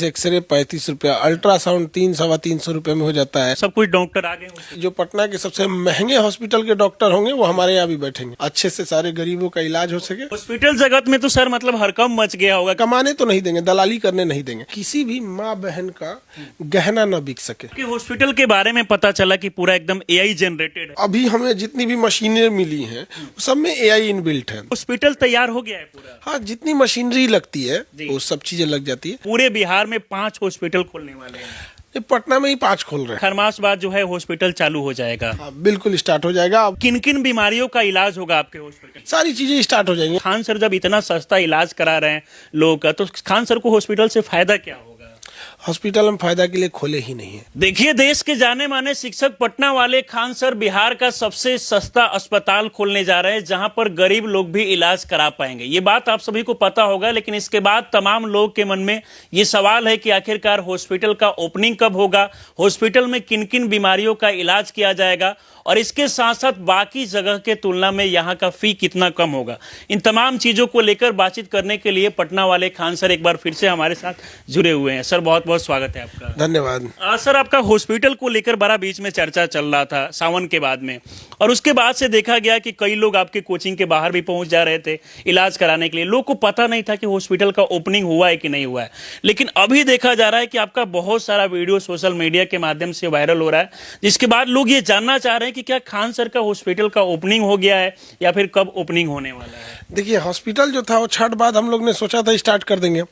X ray 35 रुपया, ultrasound 300-325 में हो जाता है। सब कुछ डॉक्टर आ गए। जो पटना के सबसे महंगे हॉस्पिटल के डॉक्टर होंगे वो हमारे यहाँ भी बैठेंगे, अच्छे से सारे गरीबों का इलाज हो सके। हॉस्पिटल जगत में तो सर मतलब हड़कंप मच गया होगा। कमाने तो नहीं देंगे, दलाली करने नहीं देंगे, किसी भी माँ बहन का गहना न बिक सके। कि हॉस्पिटल के बारे में पता चला कि पूरा एकदम एआई जनरेटेड है। अभी हमें जितनी भी मशीनें मिली हैं सब में एआई इनबिल्ट है। हॉस्पिटल तैयार हो गया है पूरा। हाँ, जितनी मशीनरी लगती है वो सब चीजें लग जाती है। पूरे बिहार में 5 हॉस्पिटल खोलने वाले हैं। ये पटना में ही 5 खोल रहे हैं। हर मास बाद जो है हॉस्पिटल चालू हो जाएगा। हाँ, बिल्कुल स्टार्ट हो जाएगा। अब किन किन बीमारियों का इलाज होगा आपके हॉस्पिटल? सारी चीजें स्टार्ट हो जाएंगी। खान सर जब इतना सस्ता इलाज करा रहे हैं लोगों का, तो खान सर को हॉस्पिटल से फायदा क्या होगा? हॉस्पिटल हम फायदा के लिए खोले ही नहीं है। देखिए, देश के जाने माने शिक्षक पटना वाले खान सर बिहार का सबसे सस्ता अस्पताल खोलने जा रहे हैं, जहां पर गरीब लोग भी इलाज करा पाएंगे। ये बात आप सभी को पता होगा, लेकिन इसके बाद तमाम लोगों के मन में ये सवाल है कि आखिरकार हॉस्पिटल का ओपनिंग कब होगा, हॉस्पिटल में किन किन बीमारियों का इलाज किया जाएगा, और इसके साथ साथ बाकी जगह के तुलना में यहाँ का फी कितना कम होगा। इन तमाम चीजों को लेकर बातचीत करने के लिए पटना वाले खान सर एक बार फिर से हमारे साथ जुड़े हुए हैं। सर, बहुत बहुत स्वागत है आपका। धन्यवाद। सर, आपका हॉस्पिटल को लेकर बड़ा बीच में चर्चा चल रहा था सावन के बाद में, और उसके बाद से देखा गया कि कई लोग आपके कोचिंग के बाहर भी पहुंच जा रहे थे इलाज कराने के लिए। लोग को पता नहीं था कि हॉस्पिटल का ओपनिंग हुआ है कि नहीं हुआ है, लेकिन अभी देखा जा रहा है कि आपका बहुत सारा वीडियो सोशल मीडिया के माध्यम से वायरल हो रहा है, जिसके बाद लोग ये जानना चाह रहे हैं कि क्या खान सर का हॉस्पिटल का ओपनिंग हो गया है या फिर कब ओपनिंग होने वाला है? देखिए, हॉस्पिटल जो था वो छठ बाद हम लोग ने सोचा था स्टार्ट कर देंगे,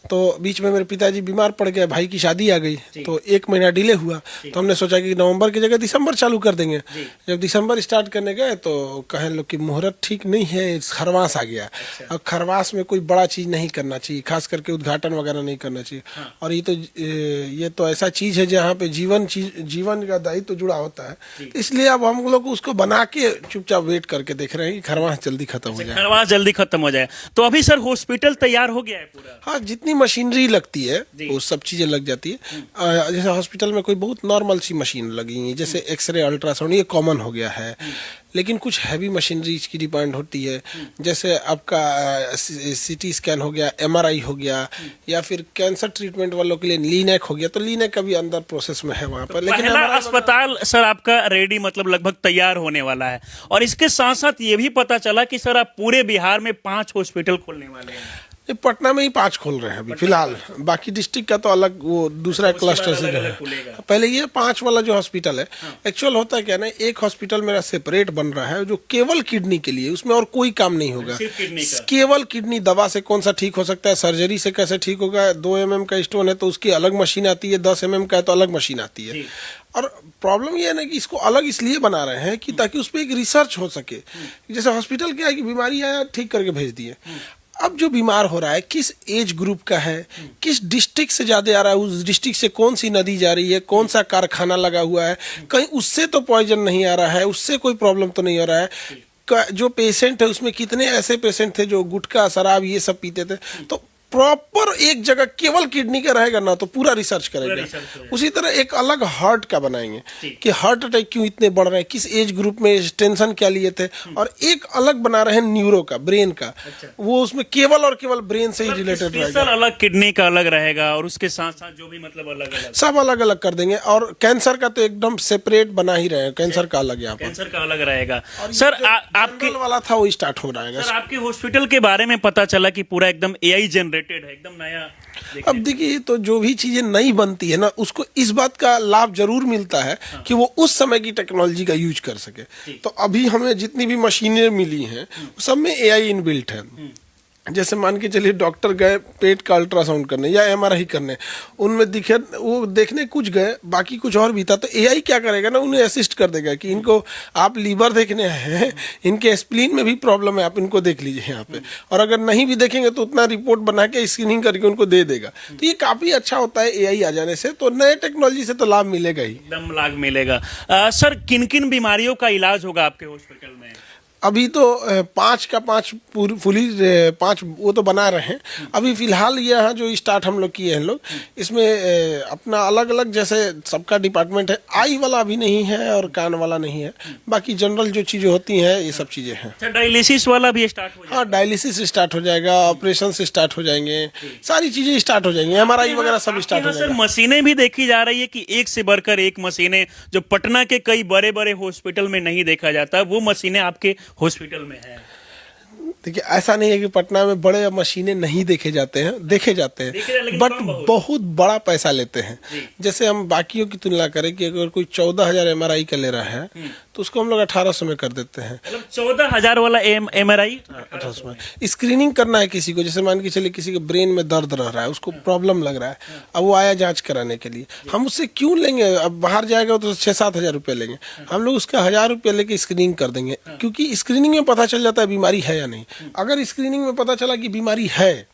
तो बीच में मेरे पिताजी बीमार पड़ गए, भाई की शादी आ गई, तो 1 महीना डिले हुआ। तो हमने सोचा कि नवंबर की जगह दिसंबर चालू कर देंगे। जब दिसंबर स्टार्ट करने गए तो कहे लोग कि मुहूर्त ठीक नहीं है, खरवास आ गया। और खरवास में कोई बड़ा चीज नहीं करना चाहिए, खास करके उद्घाटन वगैरह नहीं करना चाहिए। और ये तो ऐसा चीज है जहाँ पे जीवन का दायित्व जुड़ा होता है, तो इसलिए अब हम लोग उसको बना के चुपचाप वेट करके देख रहे हैं कि खरवास जल्दी खत्म हो जाए। खरवास जल्दी खत्म हो जाए। तो अभी सर हॉस्पिटल तैयार हो गया है पूरा? हाँ, जितनी मशीनरी लगती है वो सब चीजें लग जाती है। जैसे हॉस्पिटल में कोई बहुत नॉर्मल सी मशीन लगी है, जैसे एक्सरे, अल्ट्रासाउंड, ये कॉमन हो गया है। लेकिन कुछ हैवी मशीनरी की डिमांड होती है, जैसे आपका सीटी स्कैन हो गया, एमआरआई हो गया, या फिर कैंसर ट्रीटमेंट वालों के लिए लीनेक हो गया। तो लीनेक का भी अंदर प्रोसेस में है वहाँ पर। लेकिन पहला अस्पताल सर आपका रेडी मतलब लगभग तैयार होने वाला है, और इसके साथ साथ ये भी पता चला कि सर आप पूरे बिहार में 5 हॉस्पिटल खोलने वाले हैं। ये पटना में ही 5 खोल रहे हैं अभी फिलहाल, बाकी डिस्ट्रिक्ट का तो अलग वो दूसरा क्लस्टर से है। पहले ये 5 वाला जो हॉस्पिटल है, एक्चुअल होता है क्या ना, एक हॉस्पिटल मेरा सेपरेट बन रहा है जो केवल किडनी के लिए, उसमें और कोई काम नहीं होगा, केवल किडनी। दवा से कौन सा ठीक हो सकता है, सर्जरी से कैसे ठीक होगा, 2 mm का स्टोन है तो उसकी अलग मशीन आती है, 10 mm का है तो अलग मशीन आती है। और प्रॉब्लम ये है ना कि इसको अलग इसलिए बना रहे हैं कि ताकि उस पर एक रिसर्च हो सके। जैसे हॉस्पिटल क्या है कि बीमारी आया, ठीक करके भेज दिए। अब जो बीमार हो रहा है किस एज ग्रुप का है, किस डिस्ट्रिक्ट से ज्यादा आ रहा है, उस डिस्ट्रिक्ट से कौन सी नदी जा रही है, कौन सा कारखाना लगा हुआ है, कहीं उससे तो पॉइजन नहीं आ रहा है, उससे कोई प्रॉब्लम तो नहीं हो रहा है, जो पेशेंट है उसमें कितने ऐसे पेशेंट थे जो गुटखा, शराब ये सब पीते थे। तो प्रॉपर एक जगह केवल किडनी का रहेगा ना तो पूरा रिसर्च करेंगे। उसी तरह एक अलग हार्ट का बनाएंगे कि हार्ट अटैक क्यों इतने बढ़ रहे हैं, किस एज ग्रुप में टेंशन क्या लिए थे, और एक अलग बना रहे हैं न्यूरो का, ब्रेन का। वो उसमें केवल और केवल ब्रेन से ही रिलेटेड रहेगा। अलग किडनी का अलग रहेगा, और उसके साथ साथ जो भी मतलब अलग अलग सब अलग अलग कर देंगे। और कैंसर का तो एकदम सेपरेट बना ही रहे हैं, कैंसर का अलग यहाँ पर, कैंसर का अलग रहेगा। सर आपके वाला था वो स्टार्ट हो रहेगा। सर, आपके हॉस्पिटल के बारे में पता चला कि पूरा एकदम एआई जनरेटेड है, एकदम नया। अब देखिए, तो जो भी चीजें नई बनती है ना, उसको इस बात का लाभ जरूर मिलता है कि वो उस समय की टेक्नोलॉजी का यूज कर सके। तो अभी हमें जितनी भी मशीनें मिली हैं सब में एआई इनबिल्ट है। जैसे मान के चलिए डॉक्टर गए पेट का अल्ट्रासाउंड करने या एमआरआई करने, उनमें दिखे वो देखने कुछ गए, बाकी कुछ और भी था, तो एआई क्या करेगा ना, उन्हें असिस्ट कर देगा कि इनको आप लीवर देखने हैं, इनके स्प्लीन में भी प्रॉब्लम है, आप इनको देख लीजिए यहाँ पे। और अगर नहीं भी देखेंगे तो उतना रिपोर्ट बना के स्क्रीनिंग करके उनको दे देगा। तो ये काफी अच्छा होता है एआई आ जाने से, तो नए टेक्नोलॉजी से तो लाभ मिलेगा ही, एकदम लाभ मिलेगा। सर, किन किन बीमारियों का इलाज होगा आपके हॉस्पिटल में? अभी तो 5 का 5 फुली 5 वो तो बना रहे हैं। अभी फिलहाल यहाँ जो स्टार्ट हम लोग किए हैं लोग, इसमें अपना अलग अलग जैसे सबका डिपार्टमेंट है। आई वाला अभी नहीं है और कान वाला नहीं है, बाकी जनरल जो चीज़ें होती हैं ये सब चीज़ें हैं। अच्छा, डायलिसिस वाला भी स्टार्ट हो जाएगा? हाँ, डायलिसिस स्टार्ट हो जाएगा, ऑपरेशन से स्टार्ट हो जाएंगे, सारी चीज़ें स्टार्ट हो जाएंगी, MRI वगैरह सब स्टार्ट हो सर जाएगा। मशीनें भी देखी जा रही है कि एक से बढ़कर एक मशीनें, जो पटना के कई बड़े बड़े हॉस्पिटल में नहीं देखा जाता, वो मशीनें आपके हॉस्पिटल में है। देखिए, ऐसा नहीं है कि पटना में बड़े मशीनें नहीं देखे जाते हैं, देखे जाते हैं, लेकिन बट कम बहुत बड़ा पैसा लेते हैं। जैसे हम बाकियों की तुलना करें कि अगर कोई 14,000 MRI का ले रहा है तो उसको हम लोग 1800 में कर देते हैं। मतलब 14,000 वाला MRI 1800 में स्क्रीनिंग करना है किसी को, जैसे मान के चलिए किसी के ब्रेन में दर्द रह रहा है, उसको प्रॉब्लम लग रहा है, अब वो आया जांच कराने के लिए, हम उससे क्यों लेंगे? अब बाहर जाएगा तो 6-7 हज़ार रुपये लेंगे, हम लोग उसका 1,000 रुपये लेके स्क्रीनिंग कर देंगे, क्योंकि स्क्रीनिंग में पता चल जाता है बीमारी है या नहीं। अगर स्क्रीनिंग में पता चला कि बीमारी है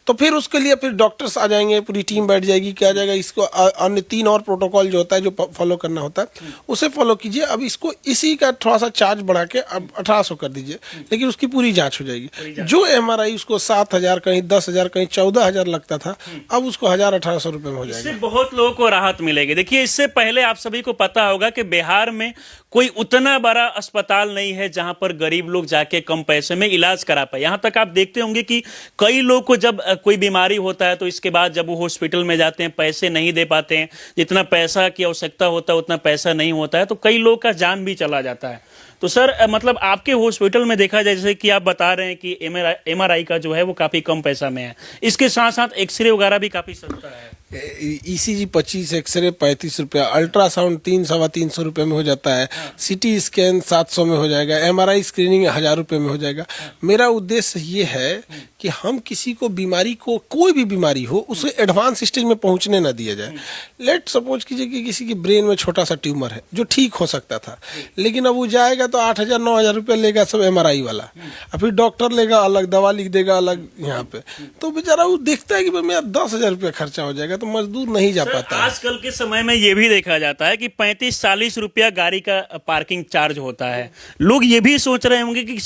तो फिर उसके लिए फिर डॉक्टर्स आ जाएंगे, पूरी टीम बैठ जाएगी, क्या जाएगा, इसको अन्य 3 और प्रोटोकॉल जो होता है जो फॉलो करना होता है उसे फॉलो कीजिए। अब इसको इसी का थोड़ा सा चार्ज बढ़ा के अब 1800 कर दीजिए, लेकिन उसकी पूरी जांच हो जाएगी। जो MRI उसको 7,000 कहीं 10,000 कहीं 14,000 लगता था, अब उसको 1,000-1,800 रुपये में हो जाएगा। इससे बहुत लोगों को राहत मिलेगी। देखिए, इससे पहले आप सभी को पता होगा कि बिहार में कोई उतना बड़ा अस्पताल नहीं है जहां पर गरीब लोग जाके कम पैसे में इलाज करा पाए। यहां तक आप देखते होंगे कि कई लोग को जब कोई बीमारी होता है तो इसके बाद जब वो हॉस्पिटल में जाते हैं, पैसे नहीं दे पाते हैं, जितना पैसा की आवश्यकता होता है उतना पैसा नहीं होता है, तो कई लोग का जान भी चला जाता है। तो सर, मतलब आपके हॉस्पिटल में देखा जाए, जैसे कि आप बता रहे हैं कि MRI का जो है वो काफी कम पैसा में है, इसके साथ साथ एक्सरे वगैरह भी काफी सस्ता है। ECG 25, एक्सरे 35 रुपया, अल्ट्रासाउंड 300-350 रुपये में हो जाता है, CT स्कैन 700 में हो जाएगा, MRI स्क्रीनिंग 1,000 रुपये में हो जाएगा। मेरा उद्देश्य ये है कि हम किसी को बीमारी को, कोई भी बीमारी हो, उसे एडवांस स्टेज में पहुंचने ना दिया जाए। लेट सपोज कीजिए कि किसी के ब्रेन में छोटा सा ट्यूमर है जो ठीक हो सकता था, लेकिन अब वो जाएगा तो 8,000-9,000 रुपये लेगा सब MRI वाला, और फिर डॉक्टर लेगा अलग, दवा लिख देगा अलग यहाँ पे, तो बेचारा वो देखता है कि भाई मेरा 10,000 रुपये खर्चा हो जाएगा, तो मजदूर नहीं जा पाता है। आजकल के समय में ये भी देखा जाता है कि 35-40 रुपया गाड़ी का पार्किंग चार्ज होता है। लोग ये भी सोच रहे होंगे कि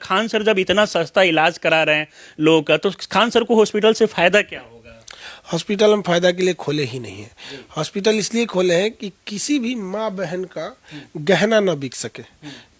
खान सर जब इतना सस्ता इलाज करा रहे हैं लोगों का, तो खान सर को हॉस्पिटल से फायदा क्या होगा? हॉस्पिटल हम फायदा के लिए खोले ही नहीं है। हॉस्पिटल इसलिए खोले हैं कि किसी भी माँ बहन का गहना न बिक सके,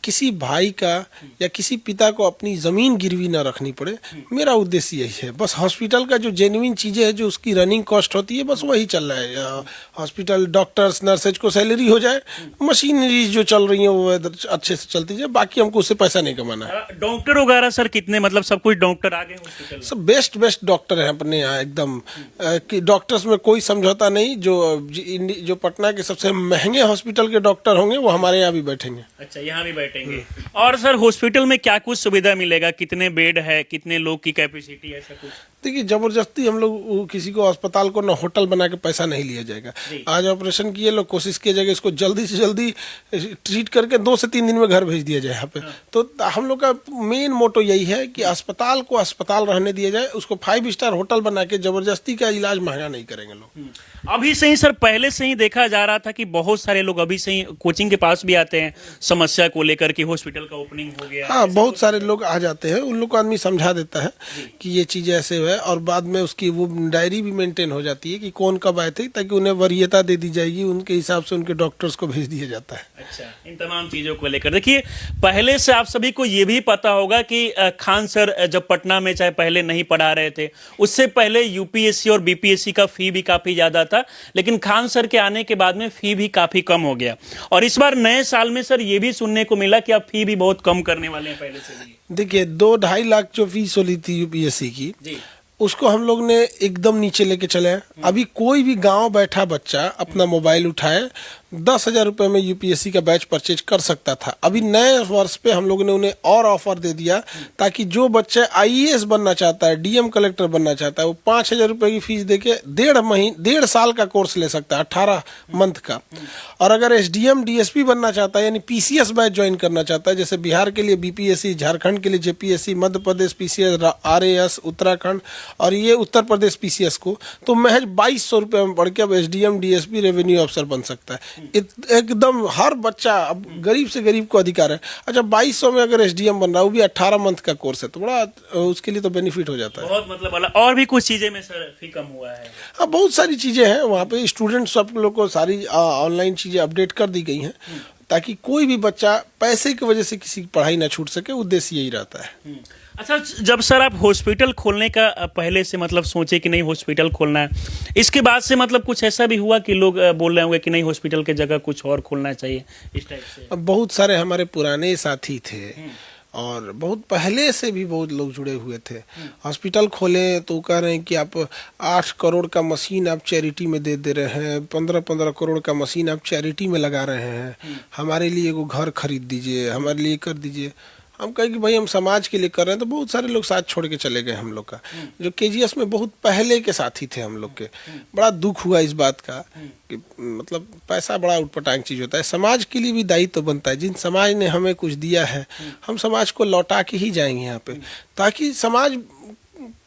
किसी भाई का या किसी पिता को अपनी ज़मीन गिरवी ना रखनी पड़े। मेरा उद्देश्य यही है। बस हॉस्पिटल का जो जेन्युइन चीज़ें हैं, जो उसकी रनिंग कॉस्ट होती है, बस वही चल रहा है। हॉस्पिटल डॉक्टर्स नर्सेज को सैलरी हो जाए, मशीनरीज जो चल रही हैं वो अच्छे से चलती जाए, बाकी हमको उससे पैसा नहीं कमाना है। डॉक्टर वगैरह सर कितने, मतलब सब कुछ डॉक्टर आ गए हॉस्पिटल? सब बेस्ट डॉक्टर हैं अपने यहाँ एकदम, कि डॉक्टर्स में कोई समझौता नहीं। जो पटना के सबसे महंगे हॉस्पिटल के डॉक्टर होंगे वो हमारे यहाँ भी बैठेंगे। अच्छा, यहाँ भी बैठेंगे। और सर, हॉस्पिटल में क्या कुछ सुविधा मिलेगा? कितने बेड है, कितने लोग की कैपेसिटी है, ऐसा कुछ? देखिए, जबरदस्ती हम लोग किसी को अस्पताल को ना होटल बना के पैसा नहीं लिया जाएगा। आज ऑपरेशन किए लोग, कोशिश किया जाएगा इसको जल्दी से जल्दी ट्रीट करके 2 से 3 दिन में घर भेज दिया जाए यहाँ पे। तो हम लोग का मेन मोटो यही है कि अस्पताल को अस्पताल रहने दिया जाए, उसको 5 स्टार होटल बना के जबरदस्ती का इलाज महंगा नहीं करेंगे लोग। अभी से ही सर, पहले से ही देखा जा रहा था कि बहुत सारे लोग अभी से ही कोचिंग के पास भी आते हैं समस्या को लेकर कि हॉस्पिटल का ओपनिंग हो गया। हाँ, बहुत सारे लोग आ जाते हैं, उन लोग को आदमी समझा देता है कि ये चीज़ ऐसे है, और बाद में उसकी वो डायरी भी मेंटेन हो जाती है कि कौन कब आए थे, ताकि उन्हें वरीयता दे दी जाएगी, उनके हिसाब से उनके डॉक्टर्स को भेज दिया जाता है। अच्छा, इन तमाम चीज़ों को लेकर देखिए, पहले से आप सभी को ये भी पता होगा कि खान सर जब पटना में चाहे पहले नहीं पढ़ा रहे थे, उससे पहले UPSC और BPSC का फी भी काफ़ी ज़्यादा था, लेकिन खान सर के आने के बाद में फी भी काफ़ी कम हो गया। और इस बार नए साल में सर ये भी सुनने को मिला कि आप फी भी बहुत कम करने वाले हैं पहले से भी। देखिए, 2-2.5 लाख जो फीस होती थी UPSC की, उसको हम लोग ने एकदम नीचे लेके चले हैं। अभी कोई भी गांव बैठा बच्चा अपना मोबाइल उठाए 10,000 रुपये में UPSC का बैच परचेज कर सकता था। अभी नए वर्ष पे हम लोगों ने उन्हें और ऑफर दे दिया, ताकि जो बच्चा IAS बनना चाहता है, DM कलेक्टर बनना चाहता है, वो 5,000 रुपये की फीस देके 1.5 साल का कोर्स ले सकता है, 18 मंथ का। और अगर SDM DSP बनना चाहता है, यानी PCS बैच ज्वाइन करना चाहता है, जैसे बिहार के लिए BPSC, झारखंड के लिए JPSC, Madhya Pradesh PCS, RAS, Uttarakhand और ये उत्तर प्रदेश PCS को, तो महज 2,200 रुपये में पढ़ के अब SDM DSP रेवेन्यू अफसर बन सकता है। एकदम हर बच्चा, अब गरीब से गरीब को अधिकार है। अच्छा 2200 में अगर एसडीएम बन रहा है, वो भी 18 मंथ का कोर्स है, तो बड़ा उसके लिए तो बेनिफिट हो जाता है। बहुत मतलब अलग और भी कुछ चीजें में सर फी कम हुआ है। हाँ बहुत सारी चीज़ें हैं वहाँ पे, स्टूडेंट सब लोग को सारी ऑनलाइन चीज़ें अपडेट कर दी गई हैं, ताकि कोई भी बच्चा पैसे की वजह से किसी की पढ़ाई ना छूट सके। उद्देश्य यही रहता है। अच्छा, जब सर आप हॉस्पिटल खोलने का पहले से मतलब सोचे कि नहीं हॉस्पिटल खोलना है, इसके बाद से मतलब कुछ ऐसा भी हुआ कि लोग बोल रहे होंगे कि नहीं हॉस्पिटल की जगह कुछ और खोलना चाहिए, इस टाइप से? अब बहुत सारे हमारे पुराने साथी थे और बहुत पहले से भी बहुत लोग जुड़े हुए थे। हॉस्पिटल खोले तो कह रहे हैं कि आप 8 करोड़ का मशीन आप चैरिटी में दे रहे हैं, 15-15 करोड़ का मशीन आप चैरिटी में लगा रहे हैं, हमारे लिए एगो घर खरीद दीजिए, हमारे लिए कर दीजिए। हम कहे कि भाई हम समाज के लिए कर रहे हैं, तो बहुत सारे लोग साथ छोड़ के चले गए हम लोग का, जो केजीएस में बहुत पहले के साथी थे हम लोग के। बड़ा दुख हुआ इस बात का कि मतलब पैसा बड़ा उटपटांग चीज़ होता है, समाज के लिए भी दायित्व बनता है। जिन समाज ने हमें कुछ दिया है, हम समाज को लौटा के ही जाएंगे यहाँ पे, ताकि समाज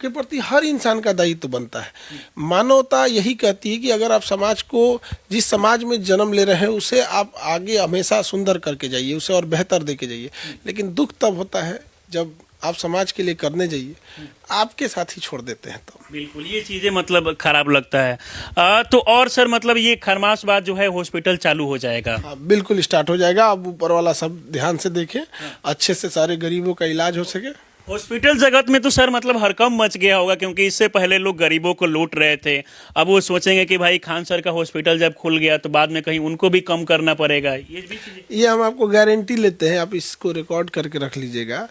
के प्रति हर इंसान का दायित्व बनता है। मानवता यही कहती है कि अगर आप समाज को, जिस समाज में जन्म ले रहे हैं, उसे आप आगे हमेशा सुंदर करके जाइए, उसे और बेहतर दे के जाइए। लेकिन दुख तब होता है जब आप समाज के लिए करने जाइए, आपके साथ ही छोड़ देते हैं। तो बिल्कुल ये चीज़ें मतलब खराब लगता है। तो और सर मतलब ये खरमास बाद जो है हॉस्पिटल चालू हो जाएगा? हाँ बिल्कुल स्टार्ट हो जाएगा। अब ऊपर वाला सब ध्यान से देखें, अच्छे से सारे गरीबों का इलाज हो सके। हॉस्पिटल जगत में तो सर मतलब हड़कंप मच गया होगा, क्योंकि इससे पहले लोग गरीबों को लूट रहे थे। अब वो सोचेंगे कि भाई खान सर का हॉस्पिटल जब खुल गया तो बाद में कहीं उनको भी कम करना पड़ेगा। ये हम आपको गारंटी लेते हैं, आप इसको रिकॉर्ड करके रख लीजिएगा।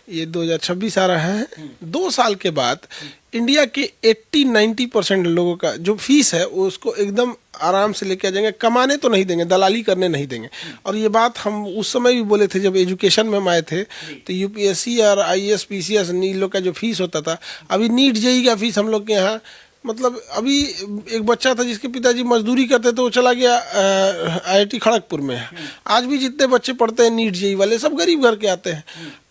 ये 2026 आ रहा है, 2 साल के बाद इंडिया के 80-90% लोगों का जो फीस है वो उसको एकदम आराम से लेके आ जाएंगे। कमाने तो नहीं देंगे, दलाली करने नहीं देंगे। और ये बात हम उस समय भी बोले थे जब एजुकेशन में हम आए थे, तो यूपीएससी और आईएएस पीसीएस इन लोग का जो फीस होता था, अभी नीट जेईई का फीस हम लोग के यहाँ, मतलब अभी एक बच्चा था जिसके पिताजी मजदूरी करते थे, वो चला गया आईआईटी खड़गपुर में। आज भी जितने बच्चे पढ़ते हैं नीट जेईई वाले, सब गरीब घर के आते हैं।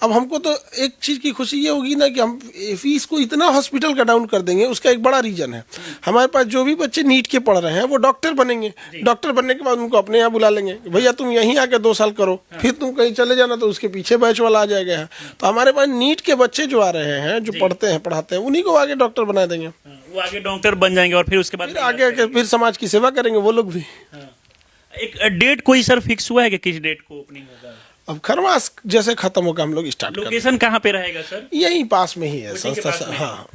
अब हमको तो एक चीज़ की खुशी ये होगी ना कि हम फीस को इतना हॉस्पिटल का डाउन कर देंगे। उसका एक बड़ा रीजन है, हमारे पास जो भी बच्चे नीट के पढ़ रहे हैं वो डॉक्टर बनेंगे। डॉक्टर बनने के बाद उनको अपने यहाँ बुला लेंगे, भैया तुम यहीं आके 2 साल करो, फिर तुम कहीं चले जाना, तो उसके पीछे बैच वाला आ जाएगा। तो हमारे पास नीट के बच्चे जो आ रहे हैं, जो पढ़ते हैं पढ़ाते हैं, उन्हीं को आगे डॉक्टर बना देंगे। वो आगे डॉक्टर बन जाएंगे और फिर उसके बाद फिर समाज की सेवा करेंगे वो लोग भी। एक डेट कोई सर फिक्स हुआ है कि किस डेट को ओपनिंग होगा? अब खरमास जैसे खत्म होगा हम लोग स्टार्ट करेंगे। लोकेशन कहाँ पे रहेगा सर? यहीं पास में ही है संस्था।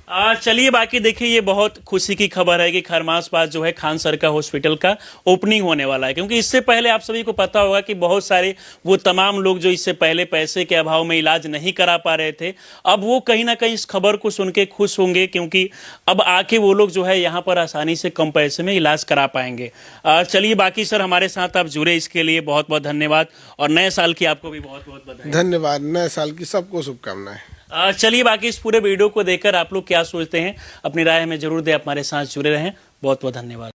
हाँ चलिए, बाकी देखिए ये बहुत खुशी की खबर है कि खरमास बाद जो है खान सर का हॉस्पिटल का ओपनिंग होने वाला है। क्योंकि इससे पहले आप सभी को पता होगा कि बहुत सारे वो तमाम लोग जो इससे पहले पैसे के अभाव में इलाज नहीं करा पा रहे थे, अब वो कहीं ना कहीं इस खबर को सुन के खुश होंगे, क्योंकि अब आके वो लोग जो है यहाँ पर आसानी से कम पैसे में इलाज करा पाएंगे। चलिए, बाकी सर हमारे साथ आप जुड़े, इसके लिए बहुत बहुत धन्यवाद, और नए साल की आपको भी बहुत बहुत बधाई। धन्यवाद, नए साल की सबको शुभकामनाएं। चलिए, बाकी इस पूरे वीडियो को देखकर आप लोग क्या सोचते हैं, अपनी राय हमें जरूर दें। हमारे साथ जुड़े रहें। बहुत बहुत धन्यवाद।